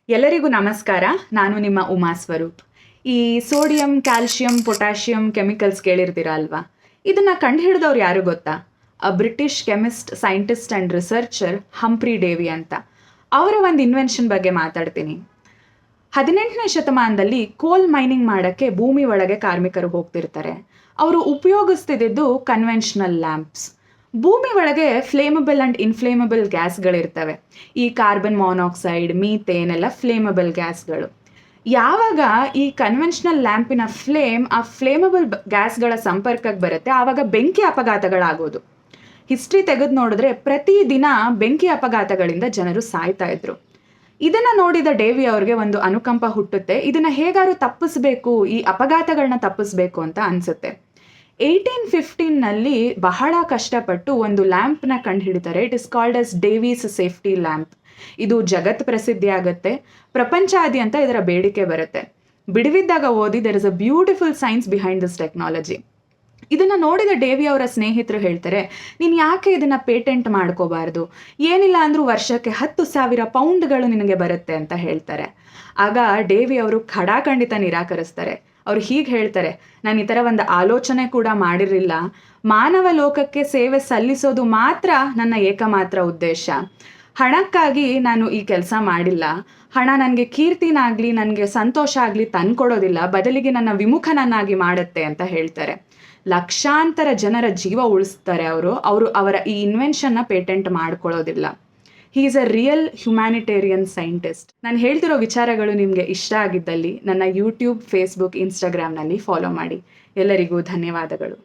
ಎಲ್ಲರಿಗೂ ನಮಸ್ಕಾರ. ನಾನು ನಿಮ್ಮ ಉಮಾ ಸ್ವರೂಪ್. ಈ ಸೋಡಿಯಂ, ಕ್ಯಾಲ್ಶಿಯಂ, ಪೊಟ್ಯಾಷಿಯಂ ಕೆಮಿಕಲ್ಸ್ ಕೇಳಿರ್ತೀರ ಅಲ್ವಾ? ಇದನ್ನ ಕಂಡುಹಿಡಿದವ್ರು ಯಾರು ಗೊತ್ತಾ? British chemist, scientist and researcher ಹಂಪ್ರಿ Davy ಅಂತ. ಅವರ ಒಂದು ಇನ್ವೆನ್ಷನ್ ಬಗ್ಗೆ ಮಾತಾಡ್ತೀನಿ. 18ನೇ ಶತಮಾನದಲ್ಲಿ ಕೋಲ್ ಮೈನಿಂಗ್ ಮಾಡೋಕ್ಕೆ ಭೂಮಿ ಒಳಗೆ ಕಾರ್ಮಿಕರು ಹೋಗ್ತಿರ್ತಾರೆ. ಅವರು ಉಪಯೋಗಿಸ್ತಿದ್ದು ಕನ್ವೆನ್ಷನಲ್ ಲ್ಯಾಂಪ್ಸ್. ಭೂಮಿ ಒಳಗೆ ಫ್ಲೇಮಬಲ್ ಆ್ಯಂಡ್ ಇನ್ಫ್ಲೇಮಬಲ್ ಗ್ಯಾಸ್ಗಳಿರ್ತವೆ. ಈ ಕಾರ್ಬನ್ ಮಾನಾಕ್ಸೈಡ್, ಮೀಥೇನ್ ಎಲ್ಲ ಫ್ಲೇಮಬಲ್ ಗ್ಯಾಸ್ಗಳು. ಯಾವಾಗ ಈ ಕನ್ವೆನ್ಷನಲ್ ಲ್ಯಾಂಪಿನ ಆ ಫ್ಲೇಮಬಲ್ ಗ್ಯಾಸ್ಗಳ ಸಂಪರ್ಕಕ್ಕೆ ಬರುತ್ತೆ, ಆವಾಗ ಬೆಂಕಿ ಅಪಘಾತಗಳಾಗೋದು. ಹಿಸ್ಟ್ರಿ ತೆಗೆದು ನೋಡಿದ್ರೆ ಪ್ರತಿದಿನ ಬೆಂಕಿ ಅಪಘಾತಗಳಿಂದ ಜನರು ಸಾಯ್ತಾ ಇದ್ರು. ಇದನ್ನ ನೋಡಿದ ಡೇವಿ ಅವ್ರಿಗೆ ಒಂದು ಅನುಕಂಪ ಹುಟ್ಟುತ್ತೆ. ಇದನ್ನ ಹೇಗಾದ್ರೂ ತಪ್ಪಿಸ್ಬೇಕು, ಈ ಅಪಘಾತಗಳನ್ನ ತಪ್ಪಿಸ್ಬೇಕು ಅಂತ ಅನ್ಸುತ್ತೆ. 1815ನಲ್ಲಿ ಬಹಳ ಕಷ್ಟಪಟ್ಟು ಒಂದು ಲ್ಯಾಂಪ್ನ ಕಂಡುಹಿಡಿತಾರೆ. It is called as Davy's safety lamp. ಇದು ಜಗತ್ ಪ್ರಸಿದ್ಧಿ ಆಗುತ್ತೆ. ಪ್ರಪಂಚಾದ್ಯಂತ ಇದರ ಬೇಡಿಕೆ ಬರುತ್ತೆ. ಬಿಡುವಿದ್ದಾಗ ಓದಿ, there is a beautiful science behind this technology. ಇದನ್ನ ನೋಡಿದ ಡೇವಿ ಅವರ ಸ್ನೇಹಿತರು ಹೇಳ್ತಾರೆ, ನೀನು ಯಾಕೆ ಇದನ್ನ ಪೇಟೆಂಟ್ ಮಾಡ್ಕೋಬಾರ್ದು? ಏನಿಲ್ಲ ಅಂದ್ರೂ ವರ್ಷಕ್ಕೆ 10,000 ಪೌಂಡ್ಗಳು ನಿನಗೆ ಬರುತ್ತೆ ಅಂತ ಹೇಳ್ತಾರೆ. ಆಗ ಡೇವಿ ಅವರು ಖಡಾಖಂಡಿತ ನಿರಾಕರಿಸ್ತಾರೆ. ಅವ್ರು ಹೀಗೆ ಹೇಳ್ತಾರೆ, ನಾನು ಈ ಥರ ಒಂದು ಆಲೋಚನೆ ಕೂಡ ಮಾಡಿರಲಿಲ್ಲ. ಮಾನವ ಲೋಕಕ್ಕೆ ಸೇವೆ ಸಲ್ಲಿಸೋದು ಮಾತ್ರ ನನ್ನ ಏಕಮಾತ್ರ ಉದ್ದೇಶ. ಹಣಕ್ಕಾಗಿ ನಾನು ಈ ಕೆಲಸ ಮಾಡಿಲ್ಲ. ಹಣ ನನಗೆ ಕೀರ್ತಿನಾಗಲಿ, ನನಗೆ ಸಂತೋಷ ಆಗಲಿ ತಂದ್ಕೊಡೋದಿಲ್ಲ, ಬದಲಿಗೆ ನನ್ನ ವಿಮುಖನನ್ನಾಗಿ ಮಾಡುತ್ತೆ ಅಂತ ಹೇಳ್ತಾರೆ. ಲಕ್ಷಾಂತರ ಜನರ ಜೀವ ಉಳಿಸ್ತಾರೆ ಅವರು ಅವರ ಈ ಇನ್ವೆನ್ಷನ್ನ ಪೇಟೆಂಟ್ ಮಾಡ್ಕೊಳ್ಳೋದಿಲ್ಲ. He is a real humanitarian scientist. ನಾನು ಹೇಳ್ತಿರೋ ವಿಚಾರಗಳು ನಿಮಗೆ ಇಷ್ಟ ಆಗಿದ್ದಲ್ಲಿ ನನ್ನ ಯೂಟ್ಯೂಬ್, ಫೇಸ್ಬುಕ್, ಇನ್ಸ್ಟಾಗ್ರಾಮ್ನಲ್ಲಿ ಫಾಲೋ ಮಾಡಿ. ಎಲ್ಲರಿಗೂ ಧನ್ಯವಾದಗಳು.